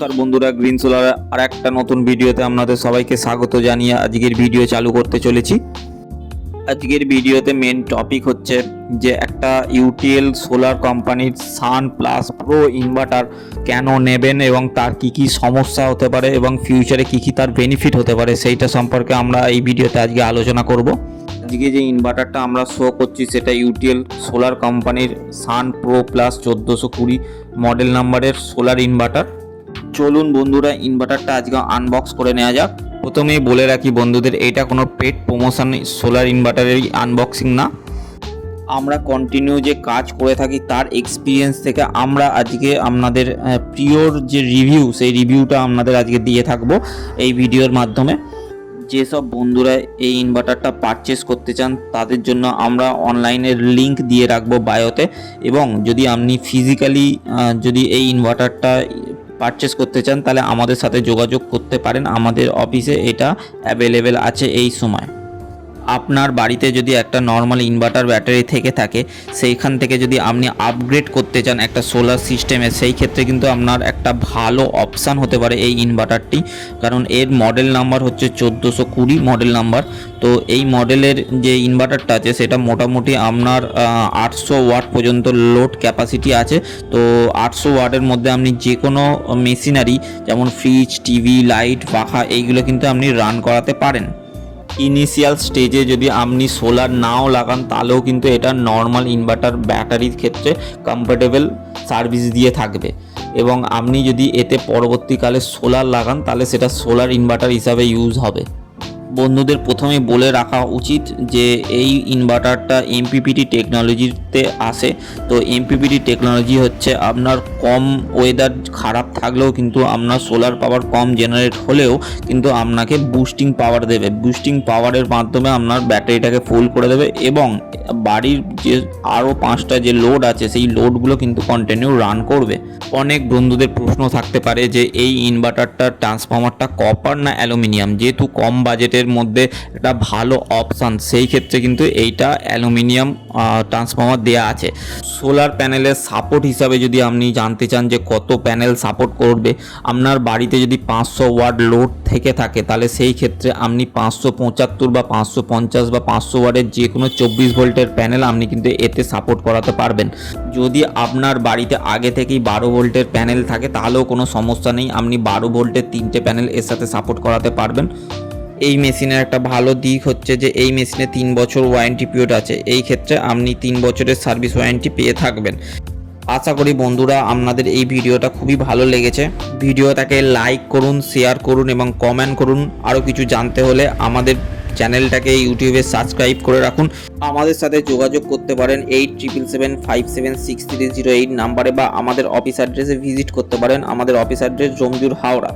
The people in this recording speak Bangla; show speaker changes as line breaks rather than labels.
নমস্কার বন্ধুরা, গ্রিন সোলার আর একটা নতুন ভিডিওতে আপনাদের সবাইকে স্বাগত জানিয়ে আজকের ভিডিও চালু করতে চলেছি। আজকের ভিডিওতে মেন টপিক হচ্ছে যে একটা ইউটিএল সোলার কোম্পানির সান প্লাস প্রো ইনভার্টার কেন নেবেন এবং তার কি সমস্যা হতে পারে এবং ফিউচারে কি তার বেনিফিট হতে পারে সেইটা সম্পর্কে আমরা এই ভিডিওতে আজকে আলোচনা করব। আজকে যে ইনভার্টারটা আমরা শো করছি সেটা ইউটিএল সোলার কোম্পানির সান প্রো প্লাস 1420 মডেল নাম্বারের সোলার ইনভার্টার। চলুন বন্ধুরা ইনভার্টারটা আজকে আনবক্স করে নেওয়া যাক। প্রথমেই বলে রাখি বন্ধুদের, এটা কোনো পেড প্রমোশন সোলার ইনভার্টারেরই আনবক্সিং না। আমরা কন্টিনিউ যে কাজ করে থাকি তার এক্সপিরিয়েন্স থেকে আমরা আজকে আপনাদের পিওর যে রিভিউ সেই রিভিউটা আপনাদের আজকে দিয়ে থাকবো এই ভিডিওর মাধ্যমে। যেসব বন্ধুরা এই ইনভার্টারটা পারচেস করতে চান তাদের জন্য আমরা অনলাইনের লিংক দিয়ে রাখবো বায়োতে, এবং যদি আপনি ফিজিক্যালি যদি এই ইনভার্টারটা পারচেস করতে চান তাহলে আমাদের সাথে যোগাযোগ করতে পারেন। আমাদের অফিসে এটা অ্যাভেলেবেল আছে এই সময়। আপনার বাড়িতে যদি একটা নর্মাল ইনভার্টার ব্যাটারি থেকে থাকে, সেইখান থেকে যদি আপনি আপগ্রেড করতে চান একটা সোলার সিস্টেমে, সেই ক্ষেত্রে কিন্তু আপনার একটা ভালো অপশান হতে পারে এই ইনভার্টারটি। কারণ এর মডেল নাম্বার হচ্ছে 1420 মডেল নাম্বার। তো এই মডেলের যে ইনভার্টারটা আছে সেটা মোটামুটি আপনার 800 ওয়াট পর্যন্ত লোড ক্যাপাসিটি আছে। তো 800 ওয়াটের মধ্যে আপনি যে কোনো মেশিনারি যেমন ফ্রিজ, টিভি, লাইট, পাখা এইগুলো কিন্তু আপনি রান করাতে পারেন। ইনিশিয়াল স্টেজে যদি আপনি সোলার নাও লাগান তাহলেও কিন্তু এটা নর্মাল ইনভার্টার ব্যাটারির ক্ষেত্রে কমফোর্টেবল সার্ভিস দিয়ে থাকবে, এবং আপনি যদি এতে পরবর্তীকালে সোলার লাগান তাহলে সেটা সোলার ইনভার্টার হিসাবে ইউজ হবে। বন্ধুদের প্রথমে বলে রাখা উচিত যে এই ইনভার্টারটা এমপিপিটি টেকনোলজিতে আসে। তো এমপিপিটি টেকনোলজি হচ্ছে আপনার কম ওয়েদার খারাপ থাকলেও কিন্তু আপনার সোলার পাওয়ার কম জেনারেট হলেও কিন্তু আপনাকে বুস্টিং পাওয়ার দেবে। বুস্টিং পাওয়ারের মাধ্যমে আপনার ব্যাটারিটাকে ফুল করে দেবে এবং বাড়ির যে আরও 5টা যে লোড আছে সেই লোডগুলো কিন্তু কন্টিনিউ রান করবে। অনেক বন্ধুদের প্রশ্ন থাকতে পারে যে এই ইনভার্টারটার ট্রান্সফর্মারটা কপার না অ্যালুমিনিয়াম, যেহেতু কম বাজেটের মধ্যে একটা ভালো অপশান, সেই ক্ষেত্রে কিন্তু এইটা অ্যালুমিনিয়াম ট্রান্সফর্মার দেয়া আছে। সোলার প্যানেলের সাপোর্ট হিসাবে যদি আপনি জানতে চান যে কত প্যানেল সাপোর্ট করবে, আপনার বাড়িতে যদি 500 ওয়াট লোড থেকে থাকে তাহলে সেই ক্ষেত্রে আপনি 575 বা 550 বা 500 ওয়াটের যে কোনো 24 ভোল্টের প্যানেল আপনি কিন্তু এতে সাপোর্ট করাতে পারবেন। যদি আপনার বাড়িতে আগে থেকেই 12 ভোল্টের প্যানেল থাকে তাহলেও কোনো সমস্যা নেই, আপনি 12 ভোল্টের 3টে প্যানেল এর সাথে সাপোর্ট করাতে পারবেন। এই মেশিনের একটা ভালো দিক হচ্ছে যে এই মেশিনে 3 বছর ওয়ারেন্টি পিরিয়ড আছে। এই ক্ষেত্রে আপনি 3 বছরের সার্ভিস ওয়ারেন্টি পেয়ে থাকবেন। আশা করি বন্ধুরা আপনাদের এই ভিডিওটা খুবই ভালো লেগেছে। ভিডিওটাকে লাইক করুন, শেয়ার করুন এবং কমেন্ট করুন। আরও কিছু জানতে হলে আমাদের চ্যানেলটাকে ইউটিউবে সাবস্ক্রাইব করে রাখুন। আমাদের সাথে যোগাযোগ করতে পারেন 8775763008 নাম্বারে, বা আমাদের অফিস অ্যাড্রেসে ভিজিট করতে পারেন। আমাদের অফিস অ্যাড্রেস জমজুর, হাওড়া।